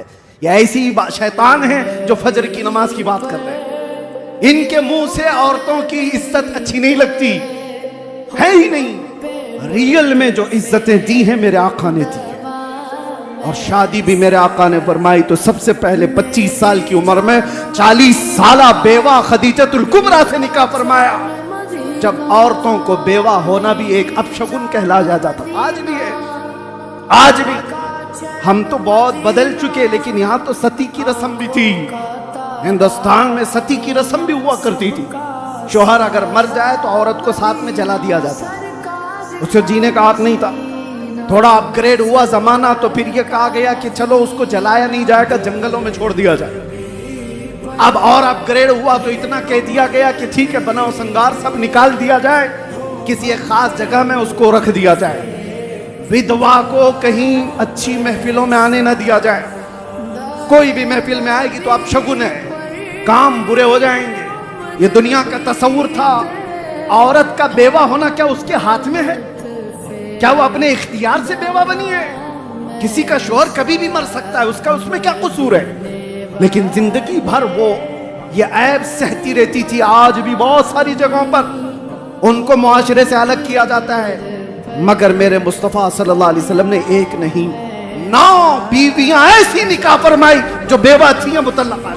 है। ये ऐसी शैतान है जो फजर की नमाज की बात कर रहे हैं। इनके मुंह से औरतों की इज्जत अच्छी नहीं लगती, है ही नहीं। रियल में जो इज्जतें दी हैं मेरे आका ने दी है। और शादी भी मेरे आका ने फरमाई तो सबसे पहले 25 साल की उम्र में 40 साला बेवा खदीजतुल कुबरा से निकाह फरमाया, जब औरतों को बेवा होना भी एक अपशगुन कहला जाता था। आज भी है, आज भी। हम तो बहुत बदल चुके, लेकिन यहाँ तो सती की रस्म भी थी। हिंदुस्तान में सती की रस्म भी हुआ करती थी। शोहर अगर मर जाए तो औरत को साथ में जला दिया जाता था, उसे जीने का हक नहीं था। थोड़ा अपग्रेड हुआ जमाना तो फिर यह कहा गया कि चलो उसको जलाया नहीं जाएगा, जंगलों में छोड़ दिया जाए। अब और अपग्रेड हुआ तो इतना कह दिया गया कि ठीक है, बनाओ संगार सब निकाल दिया जाए, किसी एक खास जगह में उसको रख दिया जाए। विधवा को कहीं अच्छी महफिलों में आने न दिया जाए। कोई भी महफिल में आएगी तो अपशगुन है, काम बुरे हो जाएंगे। ये दुनिया का तस्वुर था। औरत का बेवा होना क्या उसके हाथ में है? क्या वो अपने इख्तियार से बेवा बनी है? किसी का शोहर कभी भी मर सकता है, उसका उसमें क्या कसूर है? लेकिन जिंदगी भर वो ये ऐब सहती रहती थी। आज भी बहुत सारी जगहों पर उनको मुआशरे से अलग किया जाता है, मगर मेरे मुस्तफ़ा सल्लल्लाहु अलैहि वसल्लम ने एक नहीं 9 बीवियां ऐसी निकाह फरमाई जो बेवा थी मुतल्लक़ा।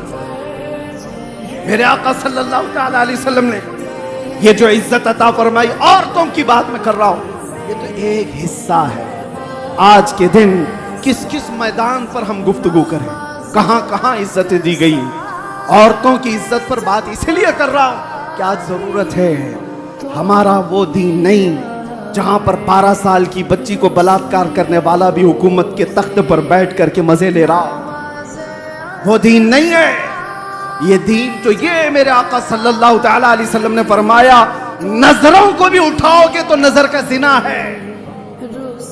मेरे आका सल्लल्लाहु अलैहि वसल्लम ने ये जो इज्जत अता फरमाई, औरतों की बात मैं कर रहा हूं, ये तो एक हिस्सा है। आज के दिन किस किस मैदान पर हम गुफ्तगू करें, कहां कहां इज्जतें दी गई। औरतों की इज्जत पर बात इसलिए कर रहा हूं कि आज जरूरत है। हमारा वो दीन नहीं जहां पर 12 साल की बच्ची को बलात्कार करने वाला भी हुकूमत के तख्त पर बैठ करके मजे ले रहा। वो दीन नहीं है। ये दीन तो ये मेरे आका सल्लल्लाहु ताला अलैहि वसल्लम ने फरमाया, नजरों को भी उठाओगे तो नजर का जिना है।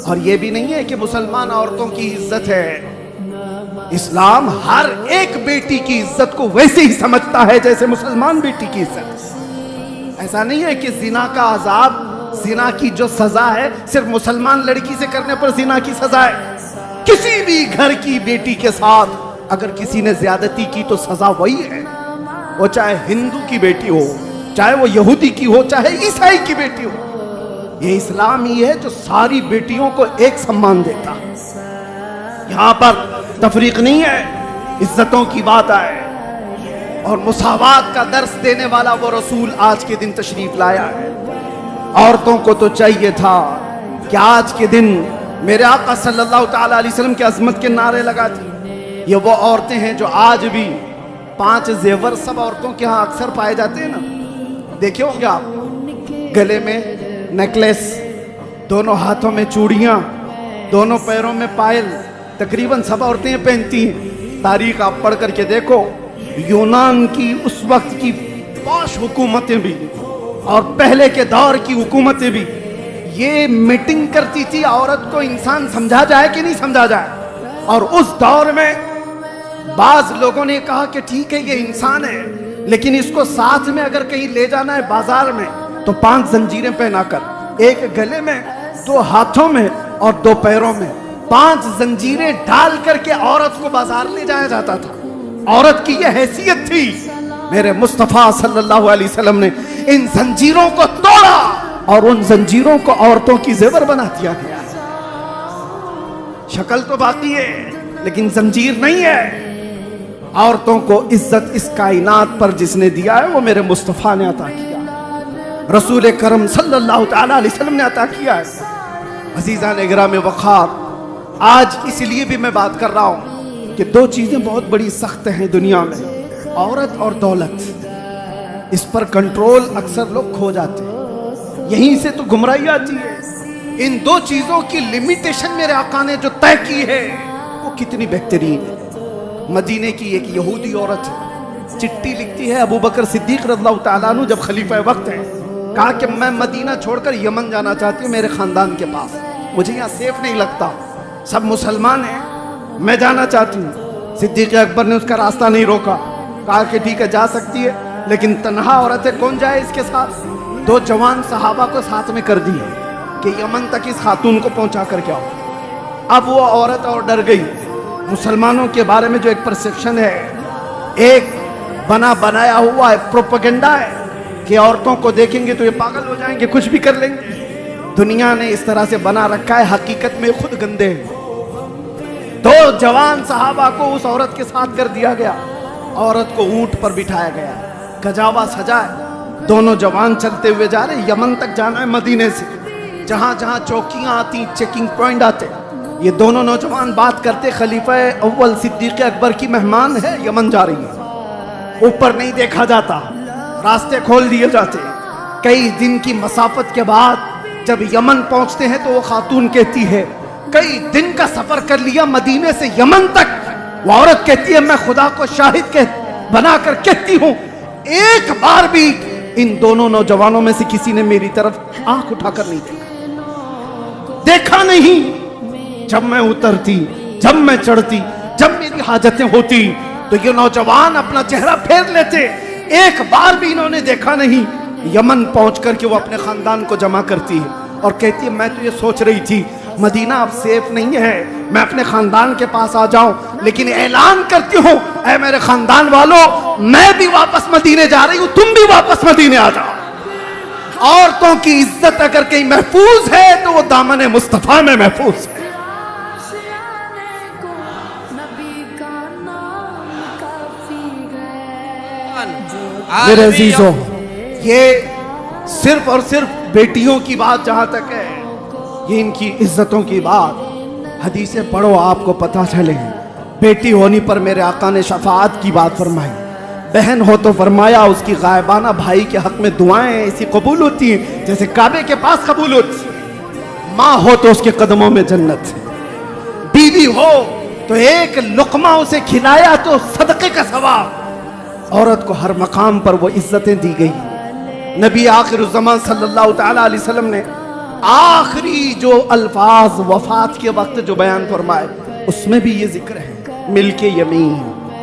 और ये भी नहीं है कि मुसलमान औरतों की इज्जत है। इस्लाम हर एक बेटी की इज्जत को वैसे ही समझता है जैसे मुसलमान बेटी की इज्जत। ऐसा नहीं है कि जिना का अजाब, जिना की जो सजा है सिर्फ मुसलमान लड़की से करने पर जिना की सजा है। किसी भी घर की बेटी के साथ अगर किसी ने ज्यादती की तो सजा वही है। वो चाहे हिंदू की बेटी हो, चाहे वो यहूदी की हो, चाहे ईसाई की बेटी हो। ये इस्लाम ही है जो सारी बेटियों को एक सम्मान देता है। यहाँ पर तफरीक नहीं है, इज्जतों की बात आए। और मुसावात का दर्स देने वाला वो रसूल आज के दिन तशरीफ लाया है। औरतों को तो चाहिए था कि आज के दिन मेरे आका सल्लल्लाहु ताला अलैहि वसल्लम की अजमत के नारे लगाती। ये वो औरतें हैं जो आज भी 5 जेवर सब औरतों के यहाँ अक्सर पाए जाते हैं ना। देखे होंगे आप, गले में नेकलेस, दोनों हाथों में चूड़ियाँ, दोनों पैरों में पायल, तकरीबन सब औरतें पहनती हैं। तारीख आप पढ़ करके देखो, यूनान की उस वक्त की पॉश हुकूमतें भी और पहले के दौर की हुकूमतें भी ये मीटिंग करती थी औरत को इंसान समझा जाए कि नहीं समझा जाए। और उस दौर में बाज लोगों ने कहा कि ठीक है ये इंसान है, लेकिन इसको साथ में अगर कहीं ले जाना है बाजार में तो 5 जंजीरें पहनाकर, एक गले में, 2 हाथों में और 2 पैरों में 5 जंजीरें डाल करके औरत को बाजार ले जाया जाता था। औरत की यह हैसियत थी। मेरे मुस्तफा सल्लल्लाहु अलैहि वसल्लम ने इन जंजीरों को तोड़ा और उन जंजीरों को औरतों की जेवर बना दिया गया। शक्ल तो बाकी है लेकिन जंजीर नहीं है। औरतों को इज्जत इस कायनात पर जिसने दिया है वो मेरे मुस्तफा ने अता किया, रसूल करम सल्लल्लाहु ताला अलैहि वसल्लम ने अता किया है। अजीज़ान गिराम वक़ार, आज इसलिए भी मैं बात कर रहा हूं कि 2 चीजें बहुत बड़ी सख्त हैं दुनिया में, औरत और दौलत। इस पर कंट्रोल अक्सर लोग खो जाते हैं, यहीं से तो गुमराही आती है। इन 2 चीजों की लिमिटेशन मेरे आका ने जो तय की है वो कितनी बेहतरीन है। मदीने की एक यहूदी औरत है, चिट्ठी लिखती है अबू बकर सिद्दीक रज़ियल्लाहु ताला अन्हु जब खलीफा वक्त है, कहा कि मैं मदीना छोड़कर यमन जाना चाहती हूँ मेरे खानदान के पास, मुझे यहाँ सेफ नहीं लगता, सब मुसलमान हैं, मैं जाना चाहती हूँ। सिद्दीक अकबर ने उसका रास्ता नहीं रोका, कहा कि ठीक है जा सकती है, लेकिन तन्हा औरत है, कौन जाए इसके साथ। 2 जवान सहाबा को साथ में कर दिए कि यमन तक इस खातून को पहुंचा कर क्या हो। अब वो औरत और डर गई, मुसलमानों के बारे में जो एक परसेप्शन है, एक बना बनाया हुआ है प्रोपेगेंडा है कि औरतों को देखेंगे तो ये पागल हो जाएंगे, कुछ भी कर लेंगे। दुनिया ने इस तरह से बना रखा है, हकीकत में खुद गंदे हैं। 2 जवान सहाबा को उस औरत के साथ कर दिया गया। औरत को ऊंट पर बिठाया गया, गजावा सजा है। दोनों जवान चलते हुए जा रहे, यमन तक जाना है मदीने से। जहां जहां चौकियां आती, चेकिंग पॉइंट आते, ये दोनों नौजवान बात करते, खलीफा अव्वल सिद्दीक अकबर की मेहमान है, यमन जा रही है। ऊपर नहीं देखा जाता, रास्ते खोल दिए जाते। कई दिन की मसाफत के बाद जब यमन पहुंचते हैं तो वो खातून कहती है, कई दिन का सफर कर लिया मदीने से यमन तक। वो औरत कहती है, मैं खुदा को शाहिद बनाकर कहती हूं, एक बार भी इन दोनों नौजवानों में से किसी ने मेरी तरफ आंख उठाकर नहीं देखा नहीं। जब मैं उतरती, जब मैं चढ़ती, जब मेरी हाजतें होती तो ये नौजवान अपना चेहरा फेर लेते, एक बार भी इन्होंने देखा नहीं। यमन पहुंचकर के वो अपने खानदान को जमा करती है और कहती है, मैं तो ये सोच रही थी मदीना अब सेफ नहीं है, मैं अपने खानदान के पास आ जाऊं, लेकिन ऐलान करती हूं, ऐ मेरे खानदान वालों, मैं भी वापस मदीने जा रही हूं, तुम भी वापस मदीने आ जाओ। औरतों की इज्जत अगर कहीं महफूज है तो वो दामन मुस्तफा में महफूज है। मेरे अजीजों, ये सिर्फ और सिर्फ बेटियों की बात जहां तक है, ये इनकी इज्जतों की बात, हदीसें पढ़ो आपको पता चले। बेटी होने पर मेरे आका ने शफाअत की बात फरमाई। बहन हो तो फरमाया उसकी गायबाना भाई के हक में दुआएं ऐसी कबूल होती हैं जैसे काबे के पास कबूल होती। माँ हो तो उसके कदमों में जन्नत। बीवी हो तो एक लुकमा उसे खिलाया तो सदक़े का सवाब। औरत को हर मकाम पर वो इज्जतें दी गई। नबी आखिरुज़्ज़मान सल्लल्लाहु तआला अलैहि वसल्लम ने आखिरी जो अल्फाज वफात के वक्त जो बयान फरमाए उसमें भी ये जिक्र है, मिल्के यमीन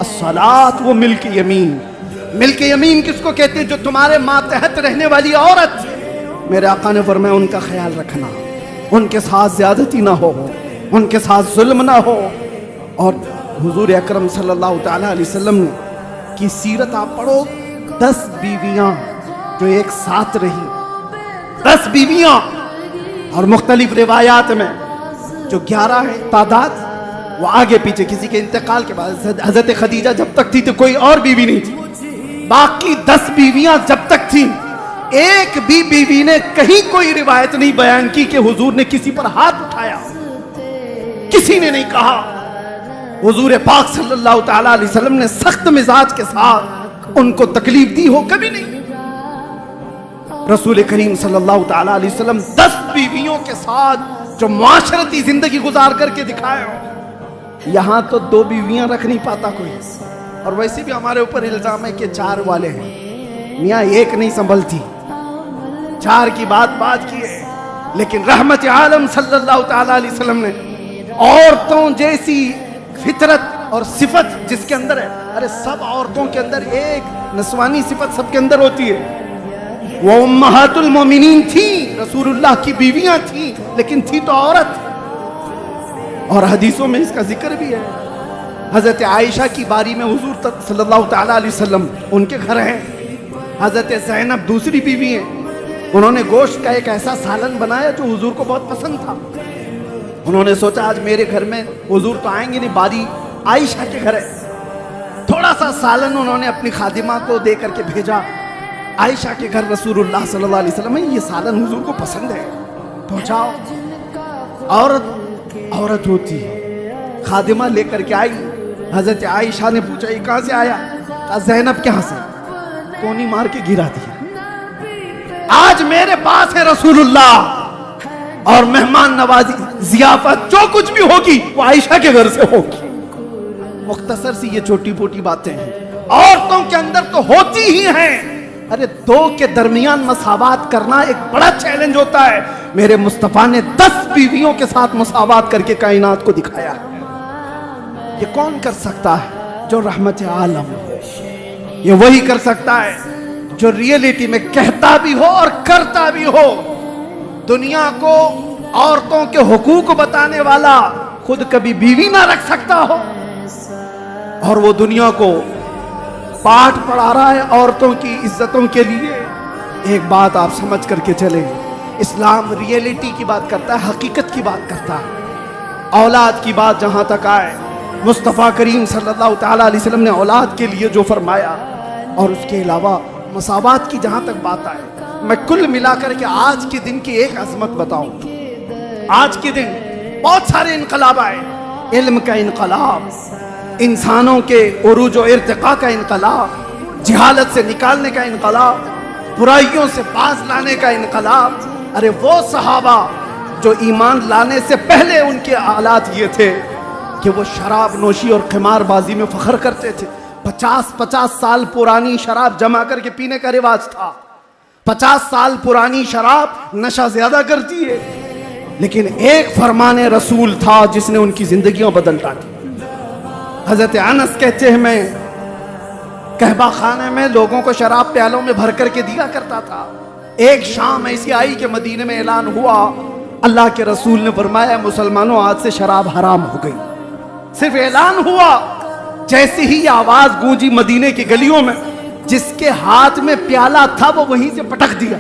अस्सलात। वो मिल्के यमीन, मिल्के यमीन किसको कहते हैं? जो तुम्हारे मातहत रहने वाली औरत। मेरे आका ने फरमाया उनका ख्याल रखना, उनके साथ ज्यादती ना हो, उनके साथ जुल्म ना हो। और हुजूर अकरम सल्लल्लाहु तआला अलैहि वसल्लम की सीरत आप पढ़ो, 10 बीवियां जो एक साथ रही, 10 बीवियां। और मुख्तलिफ रिवायात में जो 11 है तादाद, वो आगे पीछे किसी के इंतकाल के बाद, हजरत खदीजा जब तक थी तो कोई और बीवी नहीं थी, बाकी 10 बीवियां जब तक थी। एक भी बीवी ने कहीं कोई रिवायत नहीं बयान की कि हुजूर ने किसी पर हाथ उठाया, किसी ने नहीं कहा। हुजूर पाक सल्लल्लाहु तआला अलैहि वसल्लम ने सख्त मिजाज के साथ उनको तकलीफ दी हो कभी नहीं। रसूल करीम सल्लल्लाहु तआला अलैहि वसल्लम 10 बीवियों के साथ जो मुआशरती जिंदगी गुजार करके दिखाए हो। यहां तो 2 बीवियां रख नहीं पाता कोई। और वैसे भी हमारे ऊपर इल्जाम है कि 4 वाले हैं, मियाँ एक नहीं संभलती, 4 की बात की है। लेकिन रहमत आलम सल्लल्लाहु तआला अलैहि वसल्लम ने औरतों जैसी फितरत और सिफत जिसके अंदर है, अरे सब औरतों के अंदर एक नस्वानी सिफत सबके अंदर होती है। वो उम्महातुल मोमिनीन थी, रसूलुल्लाह की बीवियां थी, लेकिन थी तो औरत। और हदीसों में इसका जिक्र भी है। हजरत आयशा की बारी में हुजूर सल्लल्लाहु तआला अलैहि वसल्लम उनके घर हैं। हजरत ज़ैनब दूसरी बीवी हैं। उन्होंने गोश्त का एक ऐसा सालन बनाया जो हुजूर को बहुत पसंद था। उन्होंने सोचा आज मेरे घर में हुजूर तो आएंगे नहीं, बारी आयशा के घर है। थोड़ा सा सालन उन्होंने अपनी खादिमा को दे करके भेजा। आयशा के घर रसूलुल्लाह सल्लल्लाहु अलैहि वसल्लम, ये सालन हुजूर को पसंद है, पहुंचाओ। औरत होती है, खादिमा लेकर के आई। हजरत आयशा ने पूछा ये कहां से आया? कहा ज़ैनब कहां से? कोनी मार के गिरा दिया। आज मेरे पास है रसूलुल्लाह और मेहमान नवाजी, जियाफत जो कुछ भी होगी वो आयशा के घर से होगी। मुख्तसर सी ये छोटी मोटी बातें हैं, औरतों के अंदर तो होती ही हैं। अरे 2 के दरमियान मसावात करना एक बड़ा चैलेंज होता है। मेरे मुस्तफा ने 10 बीवियों के साथ मसावात करके कायनात को दिखाया। ये कौन कर सकता है? जो रहमत आलम। ये वही कर सकता है जो रियलिटी में कहता भी हो और करता भी हो। दुनिया को औरतों के हुकूक बताने वाला खुद कभी बीवी ना रख सकता हो, और वो दुनिया को पाठ पढ़ा रहा है औरतों की इज्जतों के लिए। एक बात आप समझ करके चले, इस्लाम रियलिटी की बात करता है, हकीकत की बात करता है। औलाद की बात जहां तक आए, मुस्तफ़ा करीम सल्लल्लाहु तआला अलैहि वसल्लम ने औलाद के लिए जो फरमाया, और उसके अलावा मसावात की जहां तक बात आए, मैं कुल मिलाकर के आज के दिन की एक अजमत बताऊं। आज के दिन बहुत सारे इनकलाब आए, इल्म का इनकलाब, इंसानों के उरूज और इर्तिका का इनकलाब, जिहालत से निकालने का इनकलाब, बुराइयों से बाज लाने का इनकलाब। अरे वो सहाबा जो ईमान लाने से पहले उनके हालात ये थे कि वो शराब नोशी और क़िमारबाजी में फख्र करते थे। 50-50 साल पुरानी शराब जमा करके पीने का रिवाज था। 50 साल पुरानी शराब नशा ज्यादा करती है, लेकिन एक फरमाने रसूल था जिसने उनकी जिंदगियां बदल डाली। हजरत अनस कहते हैं, मैं कहबा खाने में लोगों को शराब प्यालों में भर करके दिया करता था। एक शाम ऐसी आई कि मदीने में ऐलान हुआ, अल्लाह के रसूल ने फरमाया मुसलमानों आज से शराब हराम हो गई। सिर्फ ऐलान हुआ, जैसे ही आवाज गूंजी मदीने की गलियों में, जिसके हाथ में प्याला था वो वहीं से पटक दिया,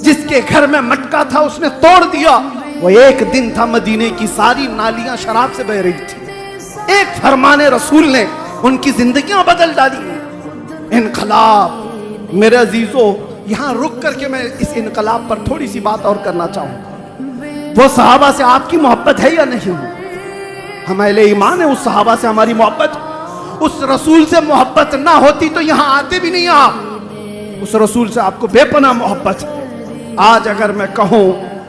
जिसके घर में मटका था उसने तोड़ दिया। वो एक दिन था मदीने की सारी नालियां शराब से बह रही थी। एक फरमाने रसूल ने उनकी जिंदगियां बदल डाली। इनकलाब, मेरे अजीजों, यहां रुक करके मैं इस इनकलाब पर थोड़ी सी बात और करना चाहूंगा। वो सहाबा से आपकी मोहब्बत है या नहीं? हम अहले ईमान है, उस सहाबा से हमारी मोहब्बत, उस रसूल से मोहब्बत ना होती तो यहां आते भी नहीं आप। उस रसूल से आपको बेपनाह मोहब्बत है। आज अगर मैं कहूं,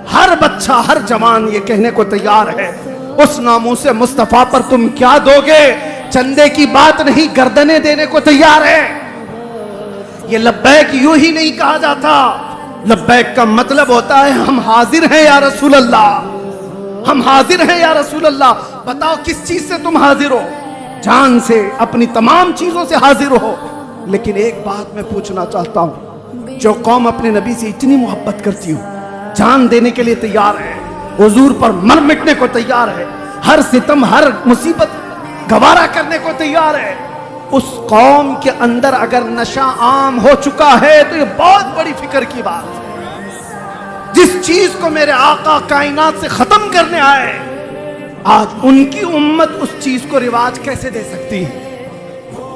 हर बच्चा हर जवान ये कहने को तैयार है, उस नामूसे मुस्तफा पर तुम क्या दोगे? चंदे की बात नहीं, गर्दनें देने को तैयार है। ये लब्बैक यूं ही नहीं कहा जाता। लब्बैक का मतलब होता है हम हाजिर हैं या रसूल अल्लाह, हम हाजिर हैं या रसूल अल्लाह। बताओ किस चीज से तुम हाजिर हो? जान से, अपनी तमाम चीजों से हाजिर हो। लेकिन एक बात मैं पूछना चाहता हूं, जो कौम अपने नबी से इतनी मोहब्बत करती हो, जान देने के लिए तैयार है, हुजूर पर मर मिटने को तैयार है, हर सितम हर मुसीबत गवारा करने को तैयार है, उस कौम के अंदर अगर नशा आम हो चुका है तो ये बहुत बड़ी फिक्र की बात है। जिस चीज को मेरे आका कायनात से खत्म करने आए, आज उनकी उम्मत उस चीज को रिवाज कैसे दे सकती है?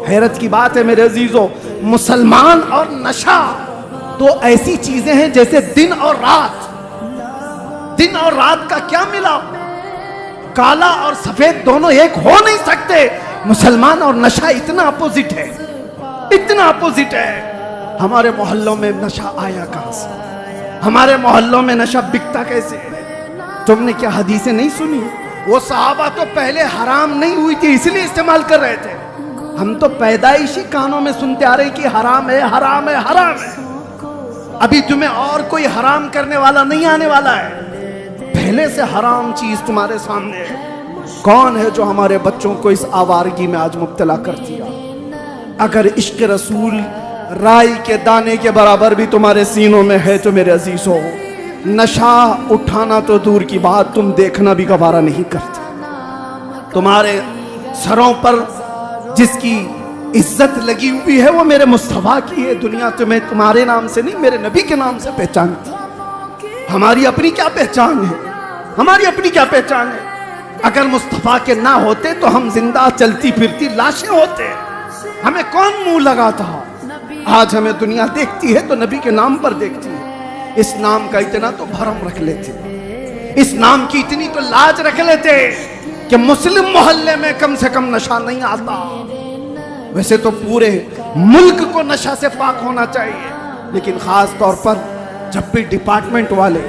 हैरत की बात है मेरे अजीजों, मुसलमान और नशा तो ऐसी चीजें हैं जैसे दिन और रात। दिन और रात का क्या मिला? काला और सफेद दोनों एक हो नहीं सकते। मुसलमान और नशा इतना अपोजिट है, इतना अपोजिट है। हमारे मोहल्लों में नशा आया कहां से? हमारे मोहल्लों में नशा बिकता कैसे? तुमने क्या हदीसें नहीं सुनी? वो सहाबा तो पहले हराम नहीं हुई थी इसलिए इस्तेमाल कर रहे थे। हम तो पैदाइशी कानों में सुनते आ रहे कि हराम है, हराम है, हराम है। अभी तुम्हें और कोई हराम करने वाला नहीं आने वाला है। पहले से हराम चीज तुम्हारे सामने है। कौन है जो हमारे बच्चों को इस आवारगी में आज मुब्तला कर दिया? अगर इश्क रसूल राई के दाने के बराबर भी तुम्हारे सीनों में है तो मेरे अजीजों, नशा उठाना तो दूर की बात, तुम देखना भी गवारा नहीं करते। तुम्हारे सरों पर जिसकी इज्जत लगी हुई है वो मेरे मुस्तफा की है। दुनिया तुम्हें तुम्हारे नाम से नहीं, मेरे नबी के नाम से पहचानती। हमारी अपनी क्या पहचान है? हमारी अपनी क्या पहचान है? अगर मुस्तफा के ना होते तो हम जिंदा चलती फिरती लाशें होते। हमें कौन मुंह लगाता? आज हमें दुनिया देखती है तो नबी के नाम पर देखती है। इस नाम का इतना तो भरम रख लेते, इस नाम की इतनी तो लाज रख लेते कि मुस्लिम मोहल्ले में कम से कम नशा नहीं आता। वैसे तो पूरे मुल्क को नशा से पाक होना चाहिए, लेकिन खास तौर पर जब भी डिपार्टमेंट वाले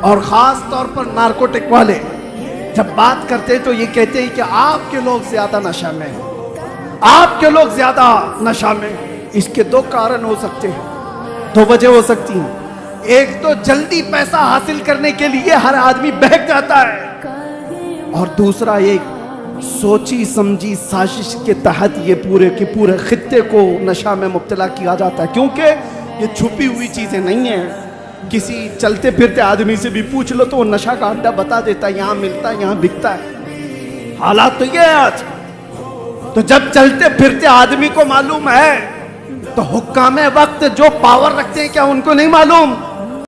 और खास तौर पर नारकोटिक वाले जब बात करते तो ये कहते हैं कि आपके लोग ज्यादा नशा में हैं, आपके लोग ज्यादा नशा में हैं। इसके दो कारण हो सकते हैं, दो वजह हो सकती हैं। एक तो जल्दी पैसा हासिल करने के लिए हर आदमी बहक जाता है, और दूसरा एक सोची समझी साजिश के तहत ये पूरे के पूरे खित्ते को नशा में मुब्तला किया जाता है। क्योंकि ये छुपी हुई चीजें नहीं है। किसी चलते फिरते आदमी से भी पूछ लो तो वो नशा का अड्डा बता देता है, यहाँ मिलता है, यहाँ बिकता है। हालात तो ये है आज। तो जब चलते फिरते आदमी को मालूम है, तो हुक्काम वक्त जो पावर रखते हैं क्या उनको नहीं मालूम?